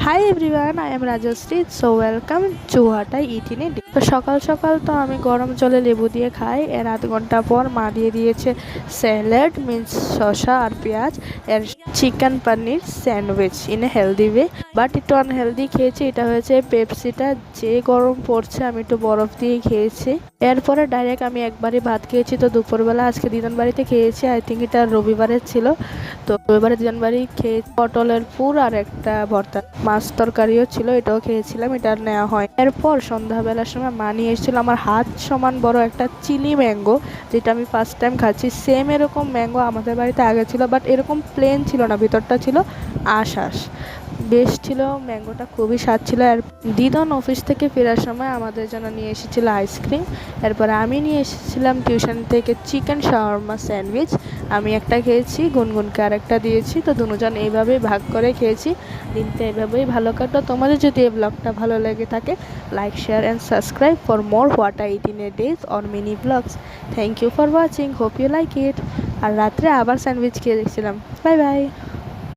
High everyone, I am Rajshree. So welcome to what I eat in a day. তো সকাল সকাল তো আমি গরম জলে লেবু দিয়ে খাই। এর আধ ঘন্টা পর মা দিয়ে দিয়েছে স্যালাড মিন্স শসা আর পেঁয়াজ, এর chicken paneer sandwich in a healthy way, but একটু আনহেলদি খেয়েছি। এটা হয়েছে পেপসিটা, যে গরম পড়ছে আমি একটু বরফ দিয়ে খেয়েছি। এরপরে ডাইরেক্ট আমি একবারই ভাত খেয়েছি। তো দুপুরবেলা আজকে দিদান বাড়িতে খেয়েছি, আই থিঙ্ক এটা রবিবারের ছিল। তো রবিবারে দিদান বাড়ি খেয়ে পটলের পুর আর একটা ভর্তা, মাছ তরকারিও ছিল, এটাও খেয়েছিলাম, এটা আর নেওয়া হয়। এরপর সন্ধ্যাবেলার সময় মা নিয়ে এসেছিল আমার হাত সমান বড় একটা চিলি ম্যাঙ্গো, যেটা আমি ফার্স্ট টাইম খাচ্ছি। সেম এরকম ম্যাঙ্গো আমাদের বাড়িতে আগে ছিল, বাট এরকম প্লেন ছিল না, ভিতরটা ছিল আঁশ। বেশ ছিল ম্যাঙ্গোটা, খুবই স্বাদ ছিল। আর দিদন অফিস থেকে ফেরার সময় আমাদের জন্য নিয়ে এসেছিল আইসক্রিম। এরপর আমি নিয়ে এসেছিলাম টিউশন থেকে চিকেন শাওয়ারমা স্যান্ডউইচ। আমি একটা খেয়েছি, গুনগুনকে আরেকটা দিয়েছি। তো দুজন এইভাবেই ভাগ করে খেয়েছি। দিনটা এভাবেই ভালো কাটলো। তোমাদের যদি এই ব্লগটা ভালো লেগে থাকে, like, share and subscribe for more what I eat in a days or mini vlogs. Thank you for watching, hope you like it. আর রাত্রে আবার স্যান্ডউইচ খেয়ে দেখছিলাম। Bye by.